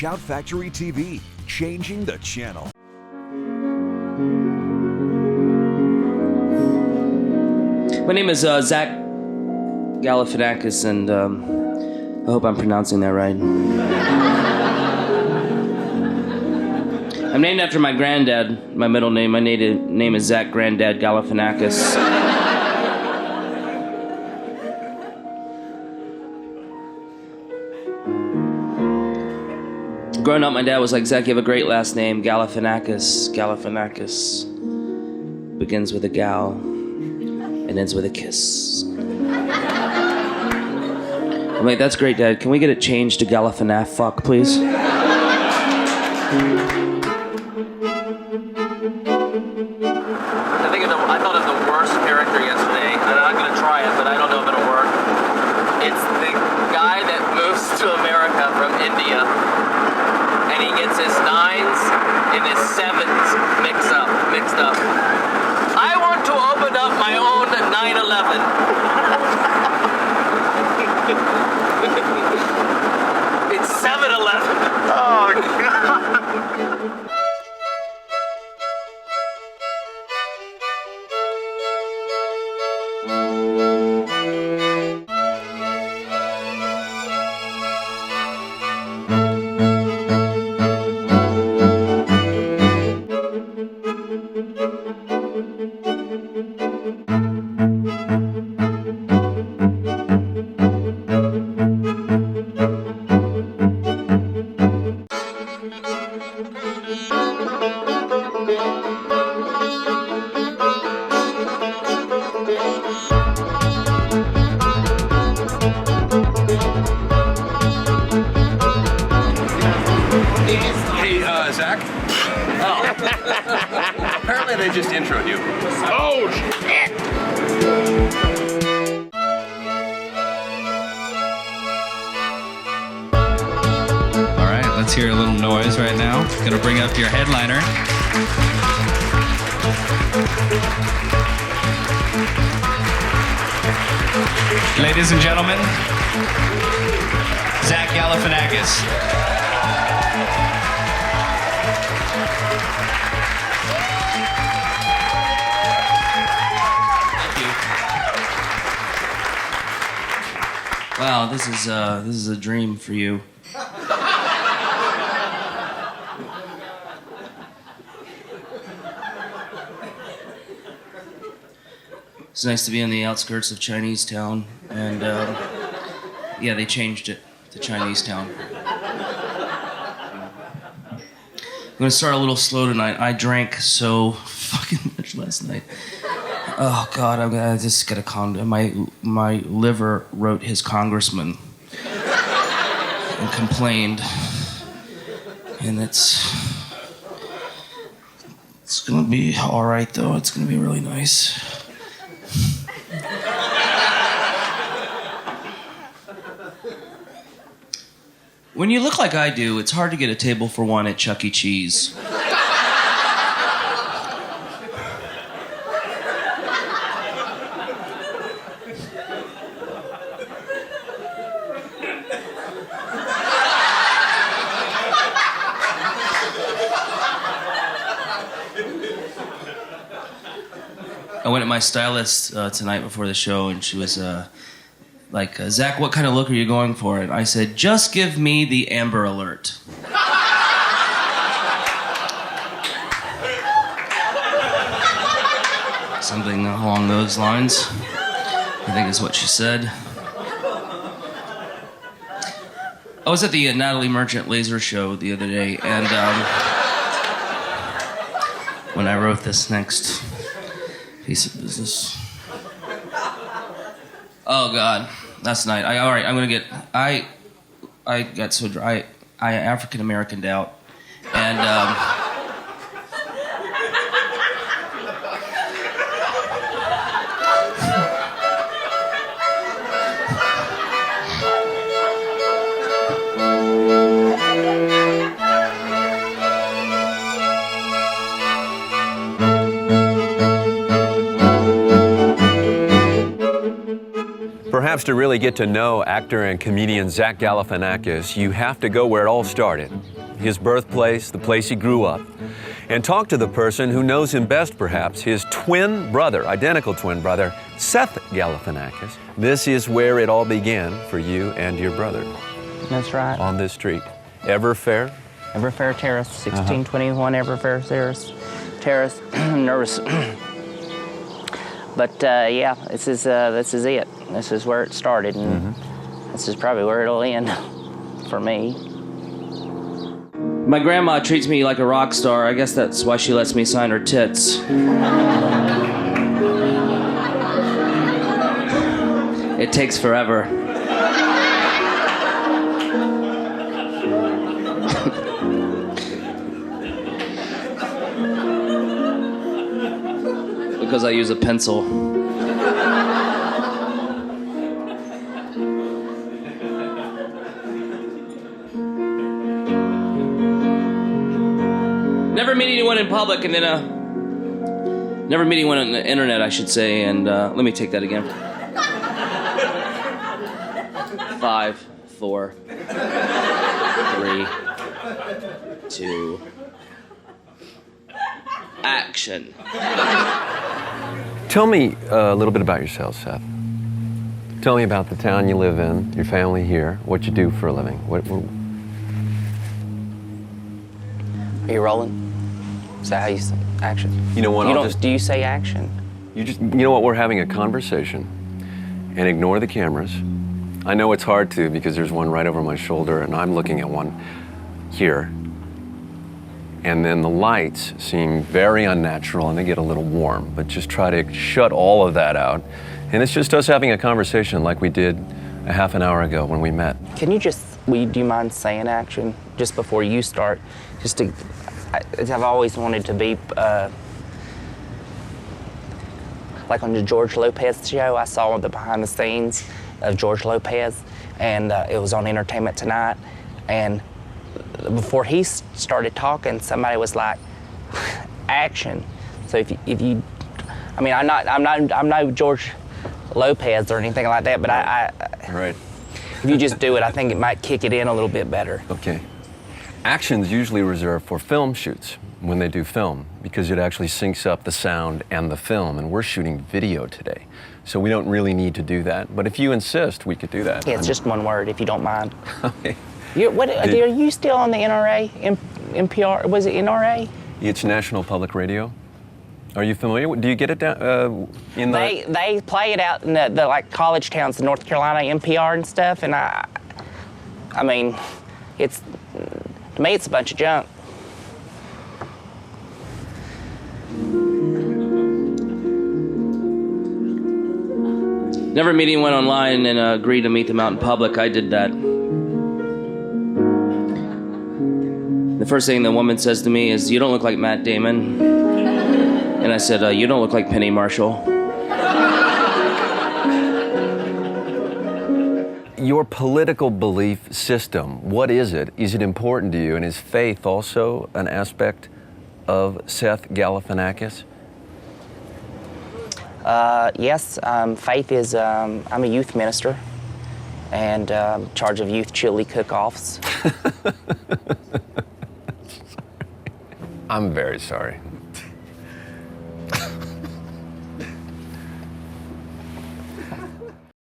Shout Factory TV, changing the channel. My name is Zach Galifianakis, and I hope I'm pronouncing that right. I'm named after my granddad. My middle name, my native name is Zach Granddad Galifianakis. Growing up, my dad was like, Zach, you have a great last name, Galifianakis. Galifianakis begins with a gal and ends with a kiss. I'm like, that's great, Dad. Can we get it changed to Galifianaf fuck, please? I thought of the worst character yesterday, and I'm not going to try it, but I don't know if it'll work. It's the guy that moves to America from India, and he gets his 9s and his 7s mixed up. I want to open up my own 9/11. It's 7-Eleven. Oh, God. Hey, Zach? Oh. Apparently they just introed you. Oh, shit! All right, let's hear a little noise right now. Gonna bring up your headliner. Ladies and gentlemen, Zach Galifianakis. Wow, this is a dream for you. It's nice to be on the outskirts of Chinese Town, and yeah, they changed it to Chinese Town. I'm gonna start a little slow tonight. I drank so fucking much last night. Oh God, I just gotta calm down. My liver wrote his congressman and complained, and it's gonna be all right though. It's gonna be really nice. When you look like I do, it's hard to get a table for one at Chuck E. Cheese. I went at my stylist tonight before the show, and she was like, Zach, what kind of look are you going for? And I said, just give me the Amber Alert. Something along those lines, I think is what she said. I was at the Natalie Merchant laser show the other day, and when I wrote this next piece of business. Oh God, last night. I got so dry. I African Americaned out, and Perhaps to really get to know actor and comedian Zach Galifianakis, you have to go where it all started. His birthplace, the place he grew up, and talk to the person who knows him best, perhaps, his twin brother, identical twin brother, Seth Galifianakis. This is where it all began for you and your brother. That's right. On this street. Everfair? Everfair Terrace, 1621 Everfair Terrace. Nervous. But yeah, this is it. This is where it started, and this is probably where it'll end for me. My grandma treats me like a rock star. I guess that's why she lets me sign her tits. It takes forever. Because I use a pencil. Never meet anyone in public, and then never meet anyone on the internet, I should say. And let me take that again. 5, 4, 3, 2, action. Tell me a little bit about yourself, Seth. Tell me about the town you live in, your family here, what you do for a living. Are you rolling? Is that how you say action? You know what? Do you say action? You know what? We're having a conversation, and ignore the cameras. I know it's hard to because there's one right over my shoulder, and I'm looking at one here. And then the lights seem very unnatural, and they get a little warm. But just try to shut all of that out, and it's just us having a conversation like we did a half an hour ago when we met. Can you do you mind saying action just before you start? I've always wanted to be, like on the George Lopez show, I saw the behind the scenes of George Lopez, and it was on Entertainment Tonight, and before he started talking, somebody was like, action. So if you, I mean, I'm not George Lopez or anything like that, but Right. if you just do it, I think it might kick it in a little bit better. Okay. Action's usually reserved for film shoots when they do film because it actually syncs up the sound and the film, and we're shooting video today. So we don't really need to do that. But if you insist, we could do that. Yeah, it's just one word, if you don't mind. Okay. Are you still on the NRA, NPR? Was it NRA? It's National Public Radio. Are you familiar? Do you get it down in the? They play it out in the like college towns in North Carolina, NPR and stuff, and I mean, to me it's a bunch of junk. Never meet anyone online and agree to meet them out in public. I did that. The first thing the woman says to me is, "You don't look like Matt Damon." And I said, "You don't look like Penny Marshall." Your political belief system, what is it? Is it important to you? And is faith also an aspect of Seth Galifianakis? Yes, faith is, I'm a youth minister and in charge of youth chili cook-offs. I'm very sorry.